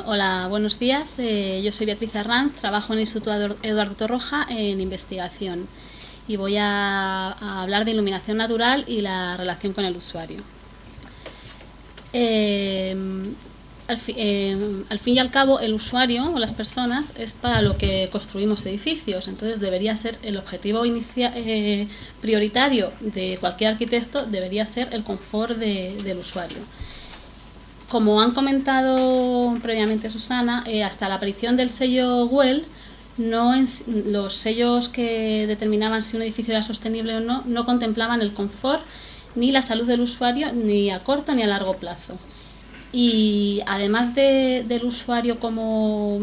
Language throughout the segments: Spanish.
Hola, buenos días. Yo soy Beatriz Arranz, trabajo en el Instituto Eduardo Torroja en investigación y voy a hablar de iluminación natural y la relación con el usuario. Al fin y al cabo, el usuario o las personas es para lo que construimos edificios, entonces debería ser el objetivo prioritario de cualquier arquitecto, debería ser el confort del usuario. Como han comentado previamente Susana, hasta la aparición del sello WELL, los sellos que determinaban si un edificio era sostenible o no contemplaban el confort ni la salud del usuario ni a corto ni a largo plazo. Y además del usuario como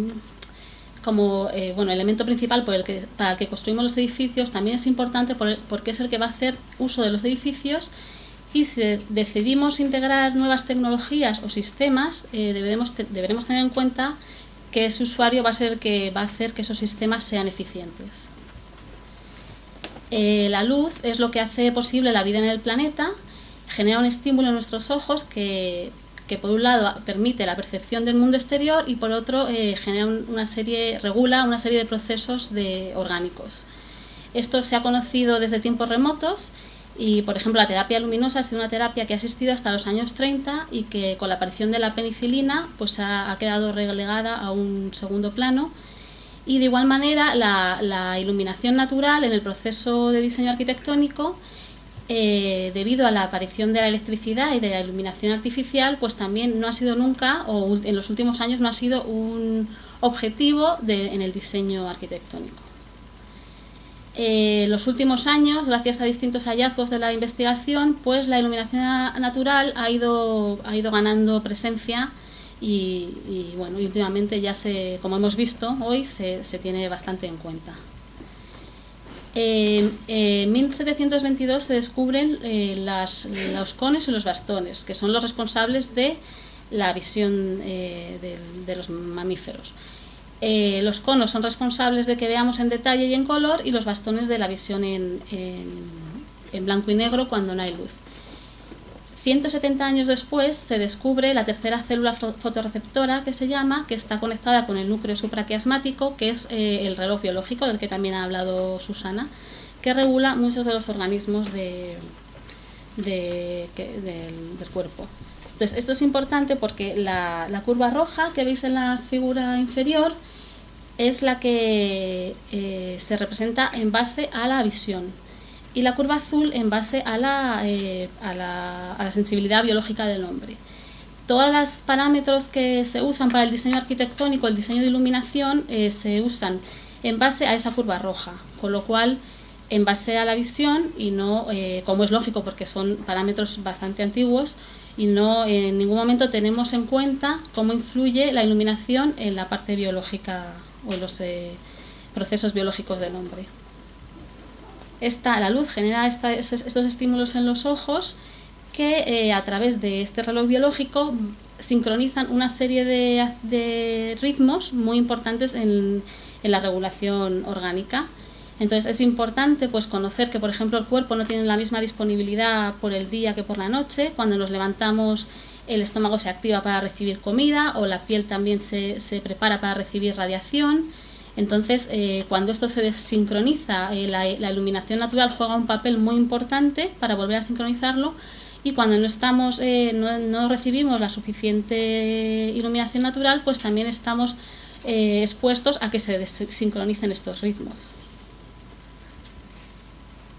elemento principal para el que construimos los edificios, también es importante porque es el que va a hacer uso de los edificios. Y si decidimos integrar nuevas tecnologías o sistemas, deberemos tener en cuenta que ese usuario va a ser el que va a hacer que esos sistemas sean eficientes. La luz es lo que hace posible la vida en el planeta, genera un estímulo en nuestros ojos que por un lado permite la percepción del mundo exterior y por otro regula una serie de procesos orgánicos. Esto se ha conocido desde tiempos remotos. Y, por ejemplo, la terapia luminosa ha sido una terapia que ha existido hasta los años 30 y que con la aparición de la penicilina pues ha quedado relegada a un segundo plano. Y de igual manera la iluminación natural en el proceso de diseño arquitectónico, debido a la aparición de la electricidad y de la iluminación artificial, pues también no ha sido nunca, o en los últimos años no ha sido un objetivo en el diseño arquitectónico. Los últimos años, gracias a distintos hallazgos de la investigación, pues la iluminación natural ha ido ganando presencia y últimamente como hemos visto hoy, se tiene bastante en cuenta. En 1722 se descubren los cones y los bastones, que son los responsables de la visión de los mamíferos. Los conos son responsables de que veamos en detalle y en color, y los bastones de la visión en blanco y negro cuando no hay luz. 170 años después se descubre la tercera célula fotorreceptora que está conectada con el núcleo supraquiasmático, que es el reloj biológico del que también ha hablado Susana, que regula muchos de los organismos del cuerpo. Entonces, esto es importante porque la curva roja que veis en la figura inferior es la que se representa en base a la visión, y la curva azul en base a la sensibilidad biológica del hombre. Todos los parámetros que se usan para el diseño arquitectónico, el diseño de iluminación, se usan en base a esa curva roja, con lo cual en base a la visión, y no, como es lógico porque son parámetros bastante antiguos, y no en ningún momento tenemos en cuenta cómo influye la iluminación en la parte biológica o en los procesos biológicos del hombre. La luz genera estos estímulos en los ojos que a través de este reloj biológico sincronizan una serie de ritmos muy importantes en la regulación orgánica. Entonces es importante pues conocer que, por ejemplo, el cuerpo no tiene la misma disponibilidad por el día que por la noche. Cuando nos levantamos, el estómago se activa para recibir comida, o la piel también se prepara para recibir radiación. Entonces, cuando esto se desincroniza, la iluminación natural juega un papel muy importante para volver a sincronizarlo, y cuando no recibimos la suficiente iluminación natural, pues también estamos expuestos a que se desincronicen estos ritmos.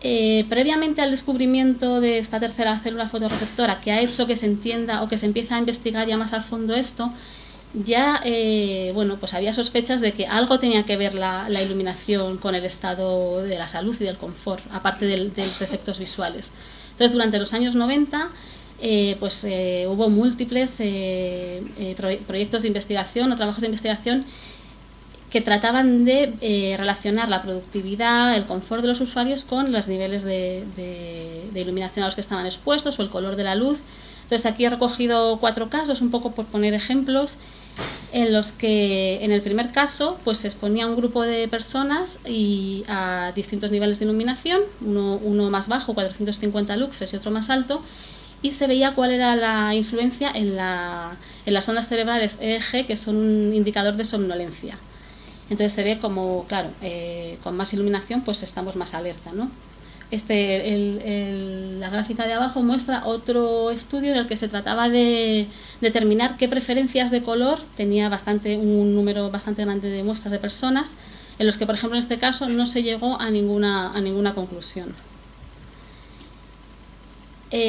Previamente al descubrimiento de esta tercera célula fotorreceptora, que ha hecho que se entienda o que se empiece a investigar ya más a fondo esto, ya pues había sospechas de que algo tenía que ver la iluminación con el estado de la salud y del confort, aparte de los efectos visuales. Entonces, durante los años 90 hubo múltiples proyectos de investigación o trabajos de investigación que trataban de relacionar la productividad, el confort de los usuarios con los niveles de iluminación a los que estaban expuestos o el color de la luz. Entonces, aquí he recogido 4 casos, un poco por poner ejemplos, en los que en el primer caso pues se exponía un grupo de personas a distintos niveles de iluminación, uno más bajo, 450 luxes, y otro más alto, y se veía cuál era la influencia en las ondas cerebrales EEG, que son un indicador de somnolencia. Entonces se ve como, claro, con más iluminación pues estamos más alerta, ¿no? La gráfica de abajo muestra otro estudio en el que se trataba de determinar qué preferencias de color tenía un número bastante grande de muestras de personas, en los que, por ejemplo, en este caso no se llegó a ninguna conclusión.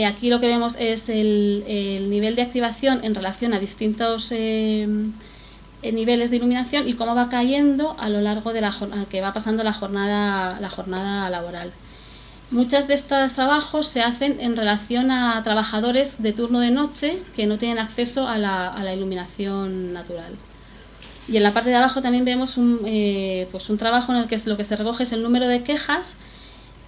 Aquí lo que vemos es el nivel de activación en relación a distintos niveles de iluminación y cómo va cayendo a lo largo de la jornada, que va pasando la jornada laboral. Muchos de estos trabajos se hacen en relación a trabajadores de turno de noche que no tienen acceso a la iluminación natural. Y en la parte de abajo también vemos un trabajo en el que lo que se recoge es el número de quejas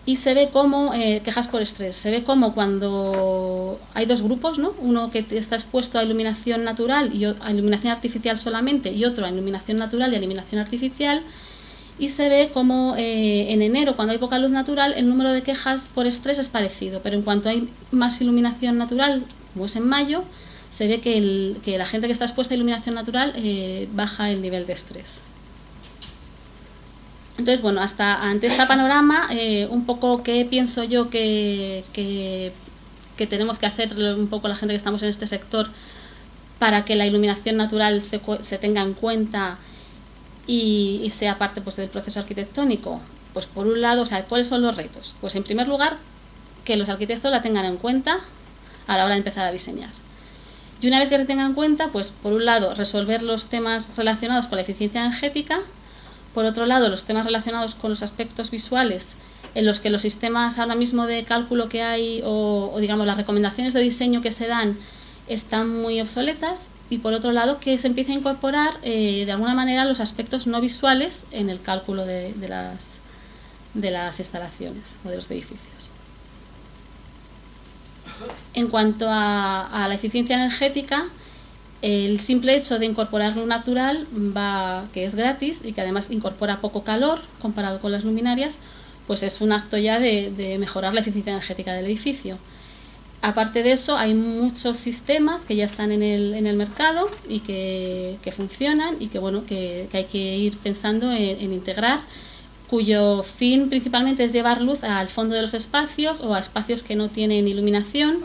y se ve como quejas por estrés. Se ve como cuando hay dos grupos, ¿no? Uno que está expuesto a iluminación natural y a iluminación artificial solamente, y otro a iluminación natural y a iluminación artificial. Y se ve como en enero, cuando hay poca luz natural, el número de quejas por estrés es parecido, pero en cuanto hay más iluminación natural, como es en mayo, se ve que la gente que está expuesta a iluminación natural baja el nivel de estrés. Entonces, bueno, ante este panorama, un poco qué pienso yo que tenemos que hacer un poco la gente que estamos en este sector para que la iluminación natural se tenga en cuenta y sea parte pues, del proceso arquitectónico. Pues por un lado, o sea, ¿cuáles son los retos? Pues en primer lugar, que los arquitectos la tengan en cuenta a la hora de empezar a diseñar. Y una vez que se tengan en cuenta, pues por un lado, resolver los temas relacionados con la eficiencia energética, por otro lado, los temas relacionados con los aspectos visuales, en los que los sistemas ahora mismo de cálculo que hay o digamos las recomendaciones de diseño que se dan están muy obsoletas, y por otro lado que se empiece a incorporar de alguna manera los aspectos no visuales en el cálculo de las instalaciones o de los edificios. En cuanto a la eficiencia energética, el simple hecho de incorporar luz natural, que es gratis y que además incorpora poco calor comparado con las luminarias, pues es un acto ya de mejorar la eficiencia energética del edificio. Aparte de eso, hay muchos sistemas que ya están en el mercado y que funcionan y que hay que ir pensando en integrar, cuyo fin principalmente es llevar luz al fondo de los espacios o a espacios que no tienen iluminación,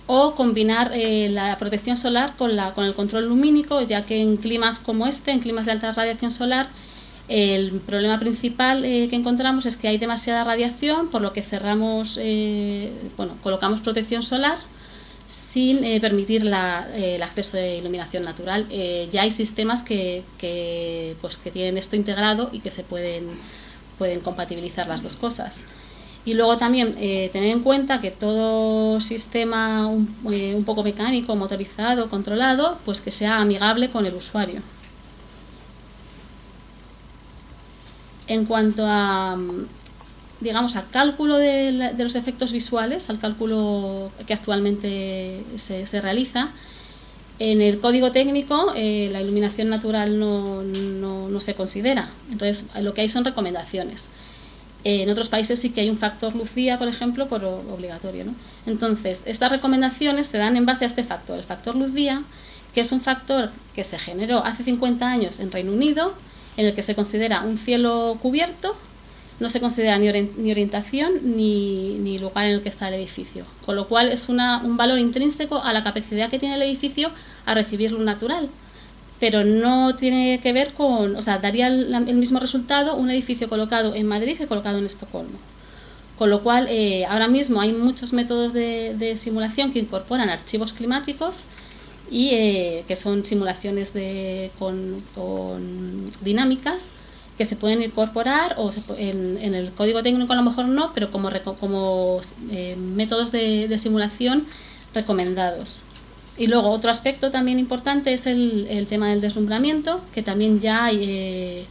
o combinar la protección solar con el control lumínico, ya que en climas como en climas de alta radiación solar, el problema principal que encontramos es que hay demasiada radiación, por lo que colocamos protección solar sin permitir el acceso de iluminación natural. Ya hay sistemas que tienen esto integrado y que se pueden compatibilizar las dos cosas. Y luego también tener en cuenta que todo sistema un poco mecánico, motorizado, controlado, pues que sea amigable con el usuario. En cuanto a cálculo de los efectos visuales, al cálculo que actualmente se realiza, en el código técnico la iluminación natural no se considera. Entonces, lo que hay son recomendaciones. En otros países sí que hay un factor luz día, por ejemplo, obligatorio, ¿no? Entonces, estas recomendaciones se dan en base a este factor, el factor luz día, que es un factor que se generó hace 50 años en Reino Unido, en el que se considera un cielo cubierto, no se considera ni orientación ni lugar en el que está el edificio, con lo cual es un valor intrínseco a la capacidad que tiene el edificio a recibir luz natural, pero no tiene que ver daría el mismo resultado un edificio colocado en Madrid que colocado en Estocolmo. Con lo cual, ahora mismo hay muchos métodos de simulación que incorporan archivos climáticos y que son simulaciones con dinámicas que se pueden incorporar en el código técnico a lo mejor no, pero como métodos de simulación recomendados. Y luego otro aspecto también importante es el tema del deslumbramiento, que también ya hay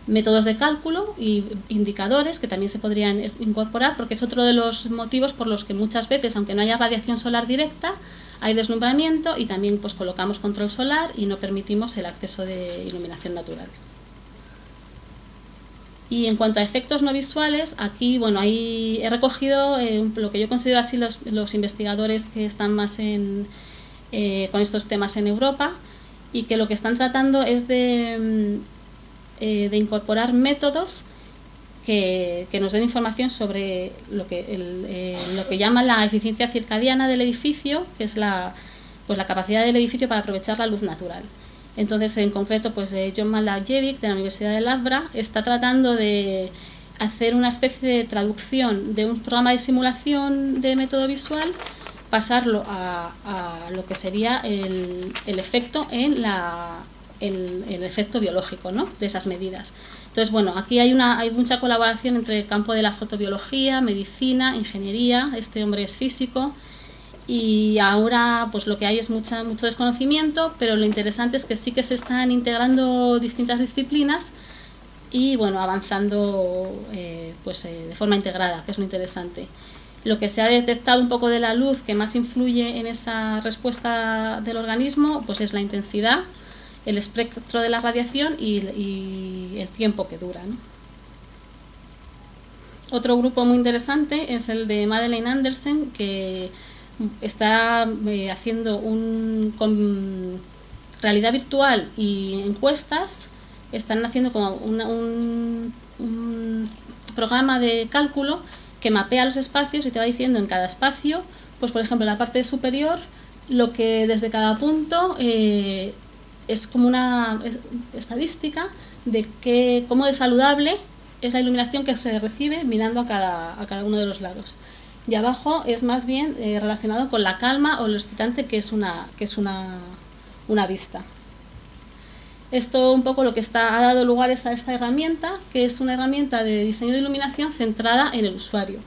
métodos de cálculo y indicadores que también se podrían incorporar, porque es otro de los motivos por los que muchas veces, aunque no haya radiación solar directa, hay deslumbramiento y también pues colocamos control solar y no permitimos el acceso de iluminación natural. Y en cuanto a efectos no visuales, aquí bueno, ahí he recogido lo que yo considero así los investigadores que están más con estos temas en Europa, y que lo que están tratando es de incorporar métodos que nos den información sobre lo que llaman la eficiencia circadiana del edificio, que es la capacidad del edificio para aprovechar la luz natural. Entonces, en concreto, pues John Malajevic, de la Universidad de Lavra, está tratando de hacer una especie de traducción de un programa de simulación de método visual, pasarlo a lo que sería el efecto el efecto biológico, ¿no?, de esas medidas. Entonces, bueno, aquí hay mucha colaboración entre el campo de la fotobiología, medicina, ingeniería. Este hombre es físico, y ahora pues lo que hay es mucho desconocimiento, pero lo interesante es que sí que se están integrando distintas disciplinas y bueno, avanzando de forma integrada, que es lo interesante. Lo que se ha detectado un poco de la luz que más influye en esa respuesta del organismo, pues es la intensidad, el espectro de la radiación y el tiempo que dura, ¿no? Otro grupo muy interesante es el de Madeleine Andersen, que está haciendo con realidad virtual y encuestas. Están haciendo como un programa de cálculo que mapea los espacios y te va diciendo en cada espacio, pues por ejemplo en la parte superior, lo que desde cada punto es como una estadística de cómo de saludable es la iluminación que se recibe mirando a cada uno de los lados. Y abajo es más bien relacionado con la calma o lo excitante que es una vista. Esto un poco lo que ha dado lugar a esta herramienta, que es una herramienta de diseño de iluminación centrada en el usuario,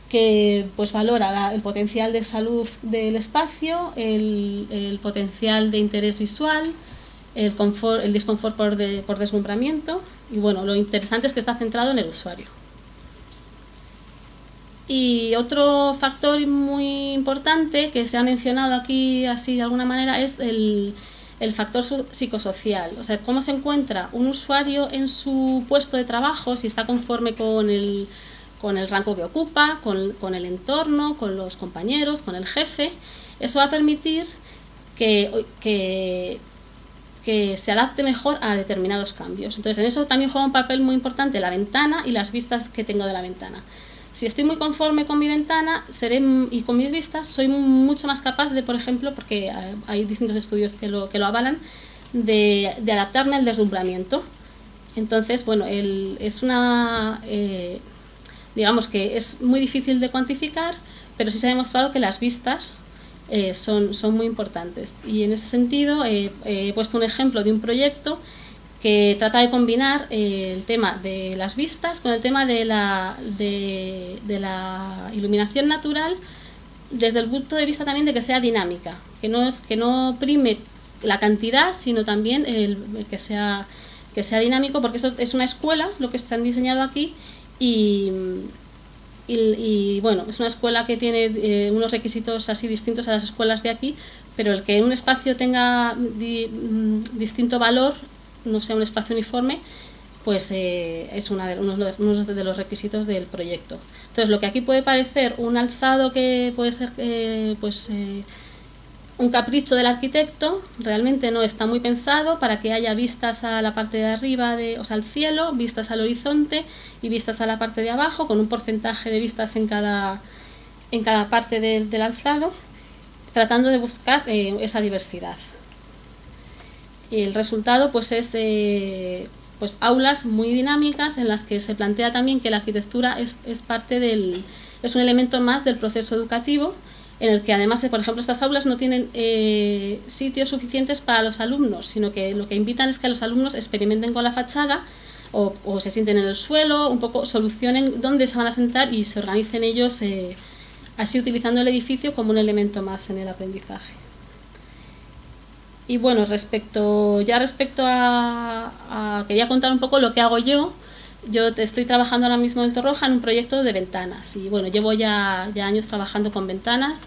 que pues valora el potencial de salud del espacio, el potencial de interés visual, el disconfort por deslumbramiento, y bueno, lo interesante es que está centrado en el usuario. Y otro factor muy importante que se ha mencionado aquí así de alguna manera es el factor psicosocial, o sea, cómo se encuentra un usuario en su puesto de trabajo, si está conforme con el rango que ocupa, con el entorno, con los compañeros, con el jefe. Eso va a permitir que se adapte mejor a determinados cambios. Entonces, en eso también juega un papel muy importante la ventana y las vistas que tengo de la ventana. Si estoy muy conforme con mi ventana y con mis vistas, soy mucho más capaz de, por ejemplo, porque hay distintos estudios que lo avalan, de adaptarme al deslumbramiento. Entonces, bueno, digamos que es muy difícil de cuantificar, pero sí se ha demostrado que las vistas son muy importantes. Y en ese sentido he puesto un ejemplo de un proyecto que trata de combinar el tema de las vistas con el tema de la iluminación natural, desde el punto de vista también de que sea dinámica, que no prime la cantidad, sino también que sea dinámico, porque eso es una escuela, lo que se han diseñado aquí, y bueno, es una escuela que tiene unos requisitos así distintos a las escuelas de aquí, pero el que un espacio tenga distinto valor, no sea un espacio uniforme, pues es uno de los requisitos del proyecto. Entonces, lo que aquí puede parecer un alzado que puede ser un capricho del arquitecto, realmente no, está muy pensado para que haya vistas a la parte de arriba, o sea, al cielo, vistas al horizonte y vistas a la parte de abajo, con un porcentaje de vistas en cada parte del alzado, tratando de buscar esa diversidad. Y el resultado pues es pues aulas muy dinámicas en las que se plantea también que la arquitectura es un elemento más del proceso educativo, en el que además, por ejemplo, estas aulas no tienen sitios suficientes para los alumnos, sino que lo que invitan es que los alumnos experimenten con la fachada o se sienten en el suelo, un poco solucionen dónde se van a sentar y se organicen ellos así utilizando el edificio como un elemento más en el aprendizaje. Y bueno, respecto a quería contar un poco lo que hago yo. Yo estoy trabajando ahora mismo en Torroja en un proyecto de ventanas y bueno, llevo ya años trabajando con ventanas,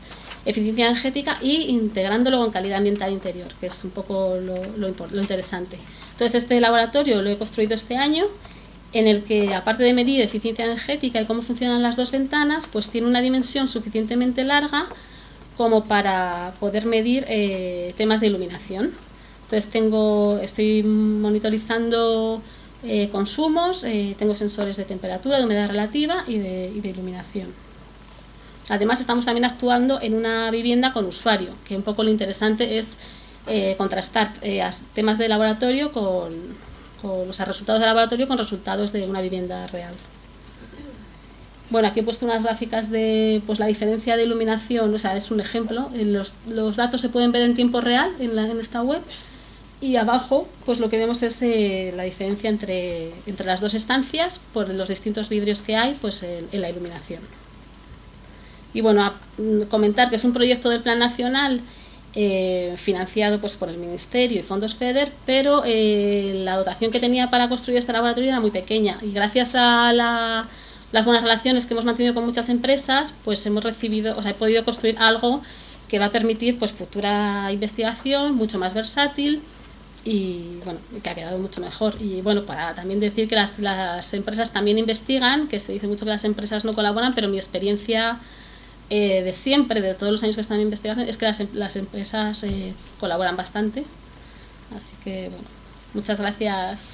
eficiencia energética y integrándolo con calidad ambiental interior, que es un poco lo interesante. Entonces, este laboratorio lo he construido este año en el que, aparte de medir eficiencia energética y cómo funcionan las dos ventanas, pues tiene una dimensión suficientemente larga como para poder medir temas de iluminación. Entonces estoy monitorizando consumos, tengo sensores de temperatura, de humedad relativa y de iluminación. Además, estamos también actuando en una vivienda con usuario, que un poco lo interesante es contrastar temas de laboratorio o sea, resultados de laboratorio con resultados de una vivienda real. Bueno, aquí he puesto unas gráficas de pues, la diferencia de iluminación, o sea, es un ejemplo. Los datos se pueden ver en tiempo real en esta web, y abajo pues lo que vemos es la diferencia entre las dos estancias por los distintos vidrios que hay pues, en la iluminación. Y bueno, comentar que es un proyecto del Plan Nacional financiado pues, por el Ministerio y fondos FEDER, pero la dotación que tenía para construir este laboratorio era muy pequeña, y gracias a las buenas relaciones que hemos mantenido con muchas empresas, pues hemos recibido, o sea, he podido construir algo que va a permitir pues futura investigación mucho más versátil y bueno, que ha quedado mucho mejor. Y bueno, para también decir que las empresas también investigan, que se dice mucho que las empresas no colaboran, pero mi experiencia de siempre, de todos los años que están en investigación, es que las empresas colaboran bastante. Así que bueno, muchas gracias.